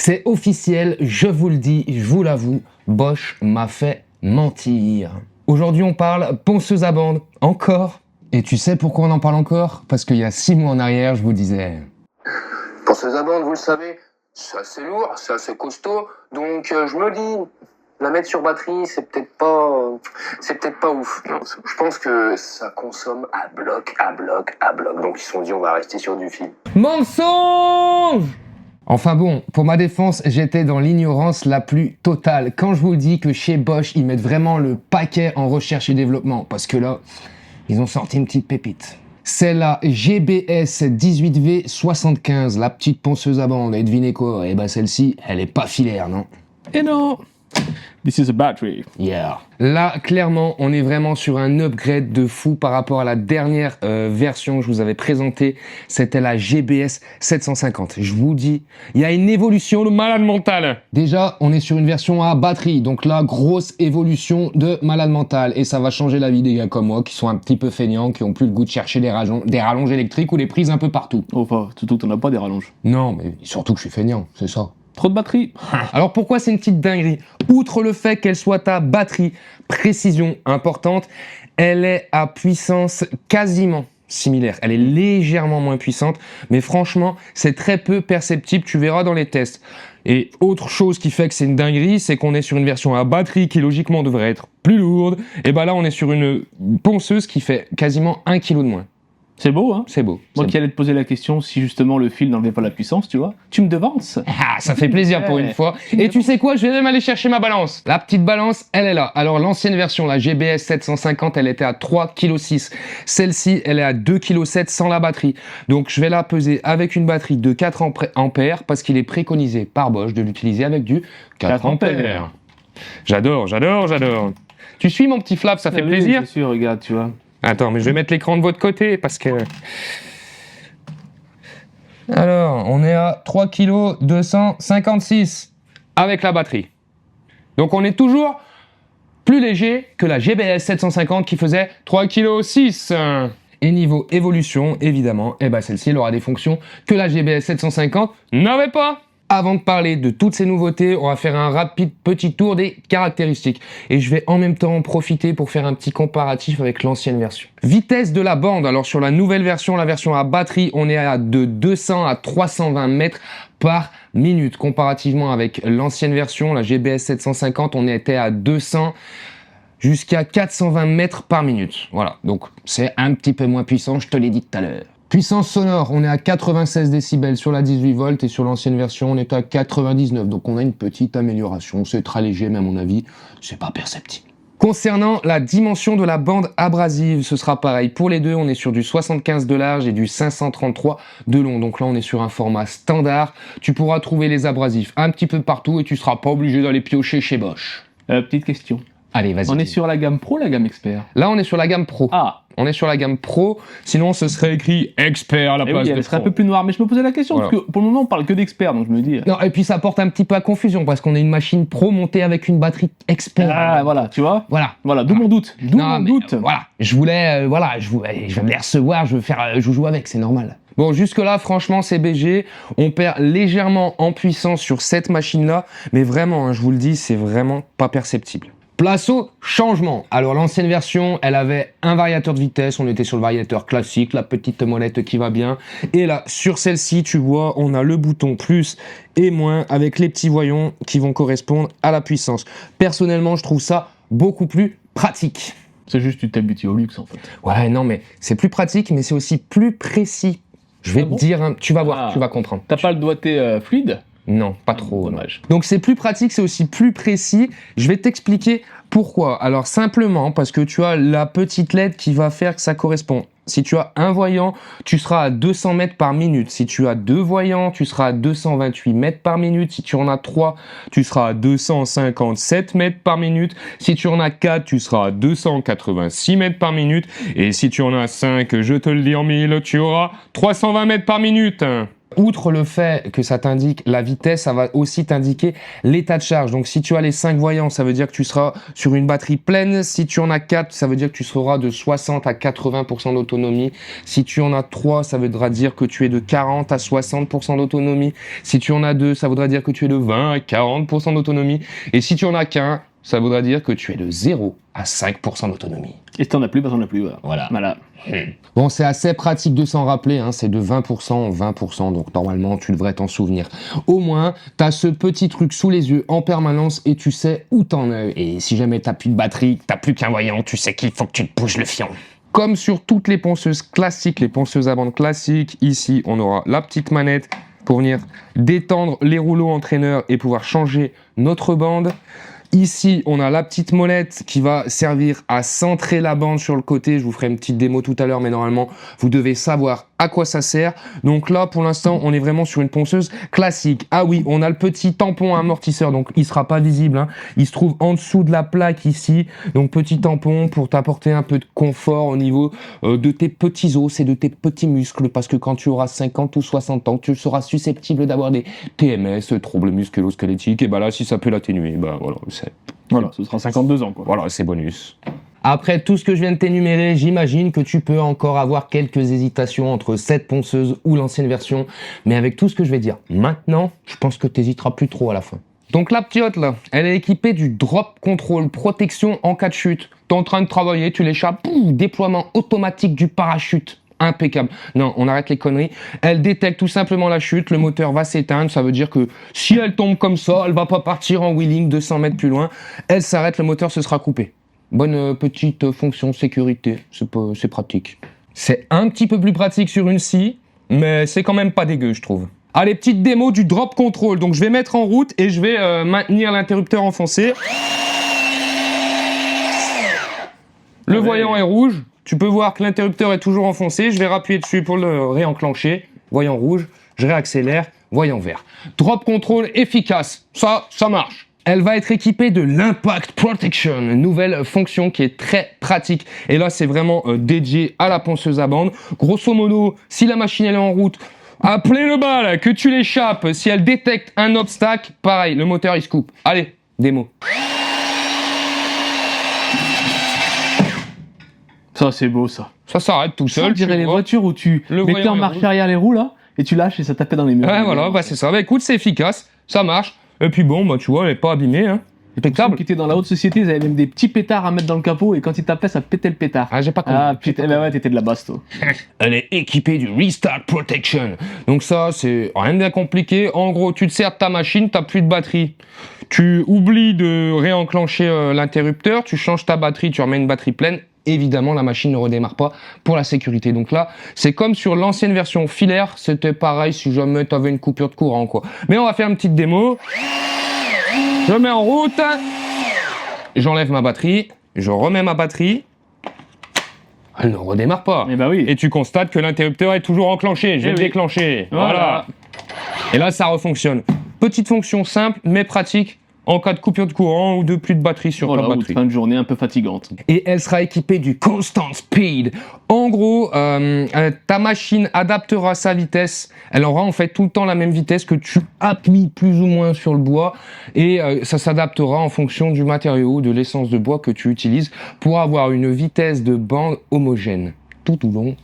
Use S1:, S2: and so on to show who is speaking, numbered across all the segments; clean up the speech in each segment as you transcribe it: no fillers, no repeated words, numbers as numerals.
S1: C'est officiel, je vous le dis, je vous l'avoue, Bosch m'a fait mentir. Aujourd'hui, on parle ponceuse à bande, encore. Et tu sais pourquoi on en parle encore? Parce qu'il y a 6 mois en arrière, je vous disais...
S2: Ponceuse à bande, vous le savez, c'est assez lourd, c'est assez costaud, donc je me dis, la mettre sur batterie, c'est peut-être pas ouf. Non, je pense que ça consomme à bloc, donc ils se sont dit, on va rester sur du fil.
S1: Mensonge! Enfin bon, pour ma défense, j'étais dans l'ignorance la plus totale. Quand je vous dis que chez Bosch, ils mettent vraiment le paquet en recherche et développement, parce que là, ils ont sorti une petite pépite. C'est la GBS 18V75, la petite ponceuse à bande. Et devinez quoi? Eh ben celle-ci, elle est pas filaire, non?
S3: Et non, this is a battery.
S1: Yeah. Là, clairement, on est vraiment sur un upgrade de fou par rapport à la dernière version que je vous avais présentée. C'était la GBS 750. Je vous dis, il y a une évolution de malade mental. Déjà, on est sur une version à batterie. Donc là, grosse évolution de malade mental. Et ça va changer la vie des gars comme moi qui sont un petit peu feignants, qui ont plus le goût de chercher des rallonges électriques ou des prises un peu partout.
S3: Enfin, surtout que t'en as pas des rallonges.
S1: Non, mais surtout que je suis feignant, c'est ça.
S3: Trop de batterie.
S1: Alors pourquoi c'est une petite dinguerie? Outre le fait qu'elle soit à batterie, précision importante, elle est à puissance quasiment similaire. Elle est légèrement moins puissante, mais franchement, c'est très peu perceptible, tu verras dans les tests. Et autre chose qui fait que c'est une dinguerie, c'est qu'on est sur une version à batterie qui logiquement devrait être plus lourde, et ben là on est sur une ponceuse qui fait quasiment 1 kg de moins.
S3: C'est beau, hein?
S1: C'est beau.
S3: Moi qui allais te poser la question si justement le fil n'enlevait pas la puissance, tu vois. Tu me devances.
S1: Ah, ça fait plaisir pour une fois. Et tu sais quoi? Je vais même aller chercher ma balance. La petite balance, elle est là. Alors l'ancienne version, la GBS 750, elle était à 3,6 kg. Celle-ci, elle est à 2,7 kg sans la batterie. Donc je vais la peser avec une batterie de 4 ampères parce qu'il est préconisé par Bosch de l'utiliser avec du 4 ampères. J'adore. Tu suis mon petit flap, ça fait plaisir?
S3: Bien sûr, regarde, tu vois.
S1: Attends, mais je vais mettre l'écran de votre côté parce que... Alors, on est à 3,256 kg avec la batterie. Donc on est toujours plus léger que la GBS 750 qui faisait 3,6 kg. Et niveau évolution, évidemment, eh ben celle-ci elle aura des fonctions que la GBS 750 n'avait pas. Avant de parler de toutes ces nouveautés, on va faire un rapide petit tour des caractéristiques. Et je vais en même temps en profiter pour faire un petit comparatif avec l'ancienne version. Vitesse de la bande. Alors sur la nouvelle version, la version à batterie, on est à de 200 à 320 mètres par minute. Comparativement avec l'ancienne version, la GBS 750, on était à 200 jusqu'à 420 mètres par minute. Voilà, donc c'est un petit peu moins puissant, je te l'ai dit tout à l'heure. Puissance sonore, on est à 96 décibels sur la 18 volts et sur l'ancienne version, on est à 99. Donc on a une petite amélioration, c'est très léger, mais à mon avis, c'est pas perceptible. Concernant la dimension de la bande abrasive, ce sera pareil. Pour les deux, on est sur du 75 de large et du 533 de long. Donc là, on est sur un format standard. Tu pourras trouver les abrasifs un petit peu partout et tu seras pas obligé d'aller piocher chez Bosch.
S3: Petite question.
S1: Allez, vas-y.
S3: On est sur la gamme Pro ou la gamme Expert?
S1: Là, on est sur la gamme Pro.
S3: Ah.
S1: On est sur la gamme Pro, sinon ce serait écrit Expert à la place
S3: oui,
S1: de
S3: elle serait un
S1: Pro.
S3: peu plus noire, mais je me posais la question,
S1: Voilà.
S3: parce que pour le moment on parle que d'Expert, donc je me dis...
S1: Non, et puis ça porte un petit peu à confusion, parce qu'on a une machine Pro montée avec une batterie Expert.
S3: Ah, voilà, tu vois.
S1: Voilà.
S3: Voilà, d'où mon doute. D'où
S1: Non,
S3: mon
S1: mais,
S3: doute.
S1: voilà, je voulais, je vais me les recevoir, je joue avec, c'est normal. Bon, jusque-là, franchement, c'est BG. On perd légèrement en puissance sur cette machine-là, mais vraiment, hein, je vous le dis, c'est vraiment pas perceptible. Place au changement. Alors l'ancienne version, elle avait un variateur de vitesse, on était sur le variateur classique, la petite molette qui va bien. Et là, sur celle-ci, tu vois, on a le bouton plus et moins avec les petits voyants qui vont correspondre à la puissance. Personnellement, je trouve ça beaucoup plus pratique.
S3: C'est juste du t'habitues au luxe en fait.
S1: Ouais, non, mais c'est plus pratique, mais c'est aussi plus précis. Je vais te dire, hein, tu vas voir, tu vas comprendre.
S3: T'as pas le doigté fluide?
S1: Non, pas trop.
S3: Dommage.
S1: Donc c'est plus pratique, c'est aussi plus précis. Je vais t'expliquer pourquoi. Alors simplement parce que tu as la petite LED qui va faire que ça correspond. Si tu as un voyant, tu seras à 200 mètres par minute. Si tu as deux voyants, tu seras à 228 mètres par minute. Si tu en as 3, tu seras à 257 mètres par minute. Si tu en as 4, tu seras à 286 mètres par minute. Et si tu en as 5, je te le dis en mille, tu auras 320 mètres par minute. Outre le fait que ça t'indique la vitesse, ça va aussi t'indiquer l'état de charge. Donc si tu as les 5 voyants, ça veut dire que tu seras sur une batterie pleine. Si tu en as 4, ça veut dire que tu seras de 60 à 80% d'autonomie. Si tu en as 3, ça voudra dire que tu es de 40 à 60% d'autonomie. Si tu en as 2, ça voudra dire que tu es de 20 à 40% d'autonomie. Et si tu en as qu'un, ça voudra dire que tu es de 0 à 5% d'autonomie.
S3: Et si t'en as plus, bah t'en as plus.
S1: Voilà.
S3: Bon,
S1: c'est assez pratique de s'en rappeler, hein, c'est de 20% en 20%, donc normalement tu devrais t'en souvenir. Au moins, t'as ce petit truc sous les yeux en permanence et tu sais où t'en es. Et si jamais t'as plus de batterie, t'as plus qu'un voyant, tu sais qu'il faut que tu te bouges le fion. Comme sur toutes les ponceuses classiques, les ponceuses à bande classiques, ici on aura la petite manette pour venir détendre les rouleaux entraîneurs et pouvoir changer notre bande. Ici, on a la petite molette qui va servir à centrer la bande sur le côté. Je vous ferai une petite démo tout à l'heure, mais normalement, vous devez savoir à quoi ça sert. Donc là, pour l'instant, on est vraiment sur une ponceuse classique. Ah oui, on a le petit tampon amortisseur, donc il sera pas visible, hein. Il se trouve en dessous de la plaque ici. Donc petit tampon pour t'apporter un peu de confort au niveau de tes petits os et de tes petits muscles, parce que quand tu auras 50 ou 60 ans, tu seras susceptible d'avoir des TMS, troubles musculo-squelettiques. Et bah là, si ça peut l'atténuer, bah voilà,
S3: ce sera 52 ans, quoi.
S1: Voilà, c'est bonus. Après tout ce que je viens de t'énumérer, j'imagine que tu peux encore avoir quelques hésitations entre cette ponceuse ou l'ancienne version. Mais avec tout ce que je vais dire maintenant, je pense que tu n'hésiteras plus trop à la fin. Donc la petite là, elle est équipée du drop control, protection en cas de chute. T'es en train de travailler, tu l'échappes, déploiement automatique du parachute. Impeccable. Non, on arrête les conneries. Elle détecte tout simplement la chute, le moteur va s'éteindre, ça veut dire que si elle tombe comme ça, elle va pas partir en wheeling 200 mètres plus loin. Elle s'arrête, le moteur se sera coupé. Bonne petite fonction sécurité, c'est pratique. C'est un petit peu plus pratique sur une scie, mais c'est quand même pas dégueu, je trouve. Allez, petite démo du drop control. Donc je vais mettre en route et je vais maintenir l'interrupteur enfoncé. Le voyant est rouge. Tu peux voir que l'interrupteur est toujours enfoncé. Je vais appuyer dessus pour le réenclencher. Voyant rouge, je réaccélère. Voyant vert. Drop control efficace. Ça marche. Elle va être équipée de l'Impact Protection, une nouvelle fonction qui est très pratique. Et là, c'est vraiment dédié à la ponceuse à bande. Grosso modo, si la machine elle est en route, appelez le bal, que tu l'échappes. Si elle détecte un obstacle, pareil, le moteur il se coupe. Allez, démo.
S3: Ça, c'est beau, ça.
S1: Ça s'arrête tout seul.
S3: On dirait les voitures où tu mettais en marche arrière les roues, là, et tu lâches et ça tapait dans les murs.
S1: Ouais, voilà, bah c'est ça. Bah écoute, c'est efficace, ça marche. Et puis bon, bah tu vois, elle est pas abîmée, hein.
S3: Impeccable. Qui étaient dans la haute société, ils avaient même des petits pétards à mettre dans le capot, et quand ils tapaient, ça pétait le pétard.
S1: Ah, j'ai pas compris.
S3: Ah, putain, bah ouais, t'étais de la basse, toi.
S1: Elle est équipée du Restart Protection. Donc ça, c'est rien de bien compliqué. En gros, tu te sers de ta machine, t'as plus de batterie. Tu oublies de réenclencher l'interrupteur, tu changes ta batterie, tu remets une batterie pleine. Évidemment, la machine ne redémarre pas pour la sécurité. Donc là, c'est comme sur l'ancienne version filaire, c'était pareil si jamais tu avais une coupure de courant, quoi. Mais on va faire une petite démo. Je mets en route. J'enlève ma batterie. Je remets ma batterie. Elle ne redémarre pas.
S3: Et bah oui.
S1: Et tu constates que l'interrupteur est toujours enclenché. Je vais le déclencher. Voilà. Et là, ça refonctionne. Petite fonction simple, mais pratique. En cas de coupure de courant ou de plus de batterie sur ta batterie.
S3: Fin de journée un peu fatigante.
S1: Et elle sera équipée du Constant Speed. En gros, ta machine adaptera sa vitesse. Elle aura en fait tout le temps la même vitesse que tu appuies plus ou moins sur le bois. Et ça s'adaptera en fonction du matériau, de l'essence de bois que tu utilises pour avoir une vitesse de bande homogène. Tout au long.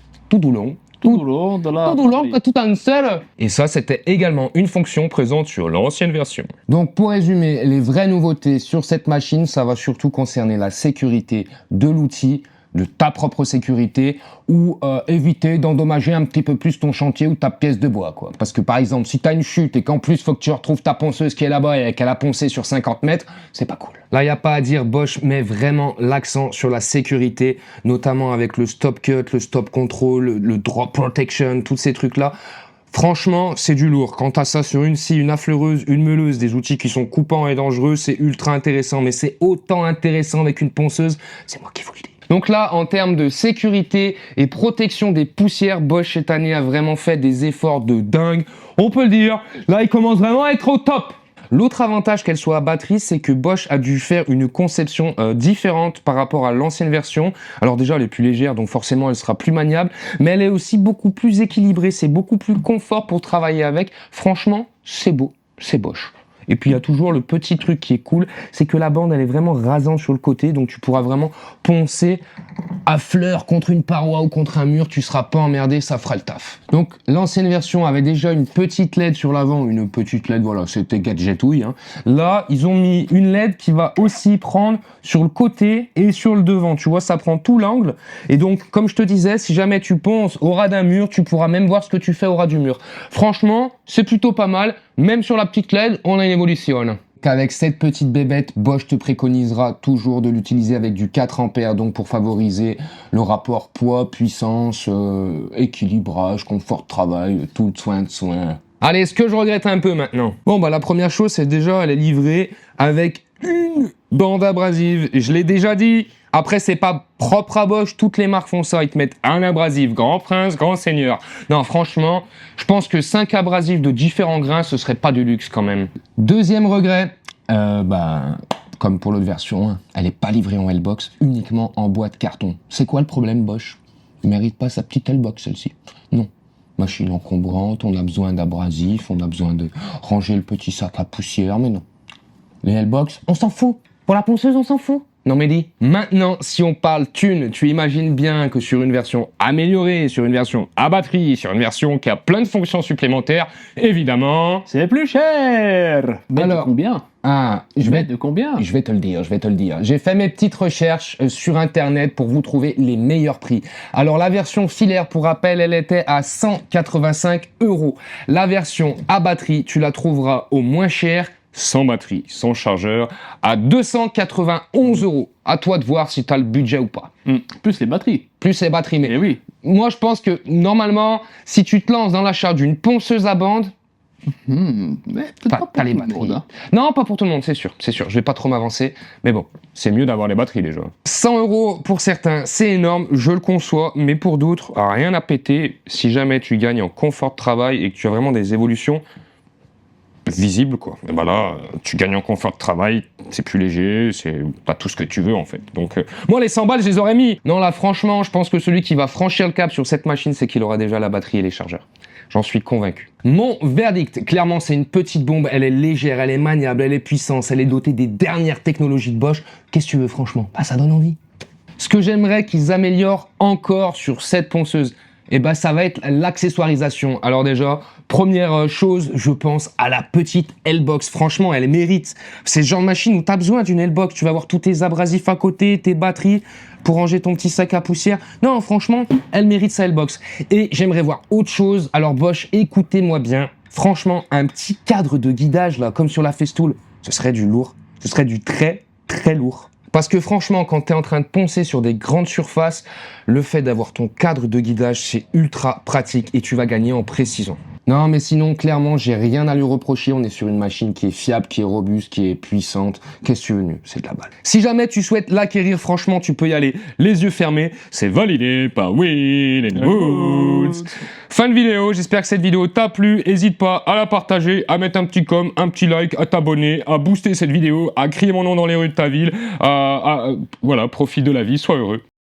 S1: Tout un seul. Et ça, c'était également une fonction présente sur l'ancienne version. Donc, pour résumer, les vraies nouveautés sur cette machine, ça va surtout concerner la sécurité de l'outil, de ta propre sécurité, ou éviter d'endommager un petit peu plus ton chantier ou ta pièce de bois, quoi. Parce que, par exemple, si tu as une chute et qu'en plus, il faut que tu retrouves ta ponceuse qui est là-bas et qu'elle a poncé sur 50 mètres, c'est pas cool. Là, il n'y a pas à dire, Bosch met vraiment l'accent sur la sécurité, notamment avec le stop cut, le stop control, le drop protection, tous ces trucs-là. Franchement, c'est du lourd. Quand tu as ça sur une scie, une affleureuse, une meuleuse, des outils qui sont coupants et dangereux, c'est ultra intéressant. Mais c'est autant intéressant avec une ponceuse, c'est moi qui vous le dis. Donc là, en termes de sécurité et protection des poussières, Bosch cette année a vraiment fait des efforts de dingue. On peut le dire, là il commence vraiment à être au top. L'autre avantage qu'elle soit à batterie, c'est que Bosch a dû faire une conception différente par rapport à l'ancienne version. Alors déjà, elle est plus légère, donc forcément, elle sera plus maniable, mais elle est aussi beaucoup plus équilibrée, c'est beaucoup plus confort pour travailler avec. Franchement, c'est beau, c'est Bosch. Et puis il y a toujours le petit truc qui est cool, c'est que la bande elle est vraiment rasante sur le côté, donc tu pourras vraiment poncer à fleur contre une paroi ou contre un mur, tu seras pas emmerdé, ça fera le taf. Donc l'ancienne version avait déjà une petite LED sur l'avant, une petite LED, voilà, c'était gadgetouille. Hein. Là, ils ont mis une LED qui va aussi prendre sur le côté et sur le devant, tu vois, ça prend tout l'angle. Et donc, comme je te disais, si jamais tu ponces au ras d'un mur, tu pourras même voir ce que tu fais au ras du mur. Franchement, c'est plutôt pas mal. Même sur la petite LED, on a une évolution. Qu'avec cette petite bébête, Bosch te préconisera toujours de l'utiliser avec du 4 ampères, donc pour favoriser le rapport poids-puissance, équilibrage, confort de travail, tout le soin de soin. Allez, ce que je regrette un peu maintenant. Bon, bah la première chose, c'est déjà, elle est livrée avec une bande abrasive. Je l'ai déjà dit. Après, c'est pas propre à Bosch, toutes les marques font ça, ils te mettent un abrasif, grand prince, grand seigneur. Non, franchement, je pense que 5 abrasifs de différents grains, ce serait pas du luxe quand même. Deuxième regret, comme pour l'autre version, hein, elle est pas livrée en L-Box, uniquement en boîte carton. C'est quoi le problème, Bosch? Il mérite pas sa petite L-Box, celle-ci. Non. Machine encombrante, on a besoin d'abrasifs, on a besoin de ranger le petit sac à poussière, mais non. Les L-Box, on s'en fout. Pour la ponceuse, on s'en fout. Non mais dis, maintenant, si on parle thune, tu imagines bien que sur une version améliorée, sur une version à batterie, sur une version qui a plein de fonctions supplémentaires, évidemment...
S3: C'est plus cher. Mais
S1: Alors,
S3: de combien?
S1: Je vais
S3: de combien?
S1: Je vais te le dire. J'ai fait mes petites recherches sur Internet pour vous trouver les meilleurs prix. Alors, la version filaire, pour rappel, elle était à 185 €. La version à batterie, tu la trouveras au moins cher, sans batterie, sans chargeur, à 291 €. À toi de voir si tu as le budget ou pas.
S3: Plus les batteries.
S1: Plus les batteries, mais
S3: Eh oui.
S1: moi je pense que normalement, si tu te lances dans l'achat d'une ponceuse à bande,
S3: Mais peut-être pas
S1: t'as les
S3: pour tout le
S1: batteries.
S3: monde, hein.
S1: Non, pas pour tout le monde, c'est sûr. Je vais pas trop m'avancer, mais bon, c'est mieux d'avoir les batteries déjà. 100 € pour certains, c'est énorme, je le conçois, mais pour d'autres, rien à péter. Si jamais tu gagnes en confort de travail et que tu as vraiment des évolutions visible quoi. Et ben là, tu gagnes en confort de travail, c'est plus léger, c'est pas tout ce que tu veux en fait. Donc moi les 100 balles, je les aurais mis. Non là franchement, je pense que celui qui va franchir le cap sur cette machine, c'est qu'il aura déjà la batterie et les chargeurs. J'en suis convaincu. Mon verdict, clairement c'est une petite bombe, elle est légère, elle est maniable, elle est puissante, elle est dotée des dernières technologies de Bosch. Qu'est-ce que tu veux franchement? Bah ça donne envie. Ce que j'aimerais qu'ils améliorent encore sur cette ponceuse, eh ben, ça va être l'accessoirisation. Alors déjà, première chose, je pense à la petite L-Box. Franchement, elle mérite. C'est le genre de machine où tu as besoin d'une L-Box. Tu vas avoir tous tes abrasifs à côté, tes batteries pour ranger ton petit sac à poussière. Non, franchement, elle mérite sa L-Box. Et j'aimerais voir autre chose. Alors Bosch, écoutez-moi bien. Franchement, un petit cadre de guidage, là, comme sur la Festool, ce serait du lourd. Ce serait du très, très lourd. Parce que franchement, quand tu es en train de poncer sur des grandes surfaces, le fait d'avoir ton cadre de guidage, c'est ultra pratique et tu vas gagner en précision. Non, mais sinon, clairement, j'ai rien à lui reprocher. On est sur une machine qui est fiable, qui est robuste, qui est puissante. Qu'est-ce que tu veux mieux? C'est de la balle. Si jamais tu souhaites l'acquérir, franchement, tu peux y aller les yeux fermés. C'est validé par Wheel & Woods. Fin de vidéo. J'espère que cette vidéo t'a plu. N'hésite pas à la partager, à mettre un petit com, un petit like, à t'abonner, à booster cette vidéo, à crier mon nom dans les rues de ta ville. Voilà, profite de la vie, sois heureux.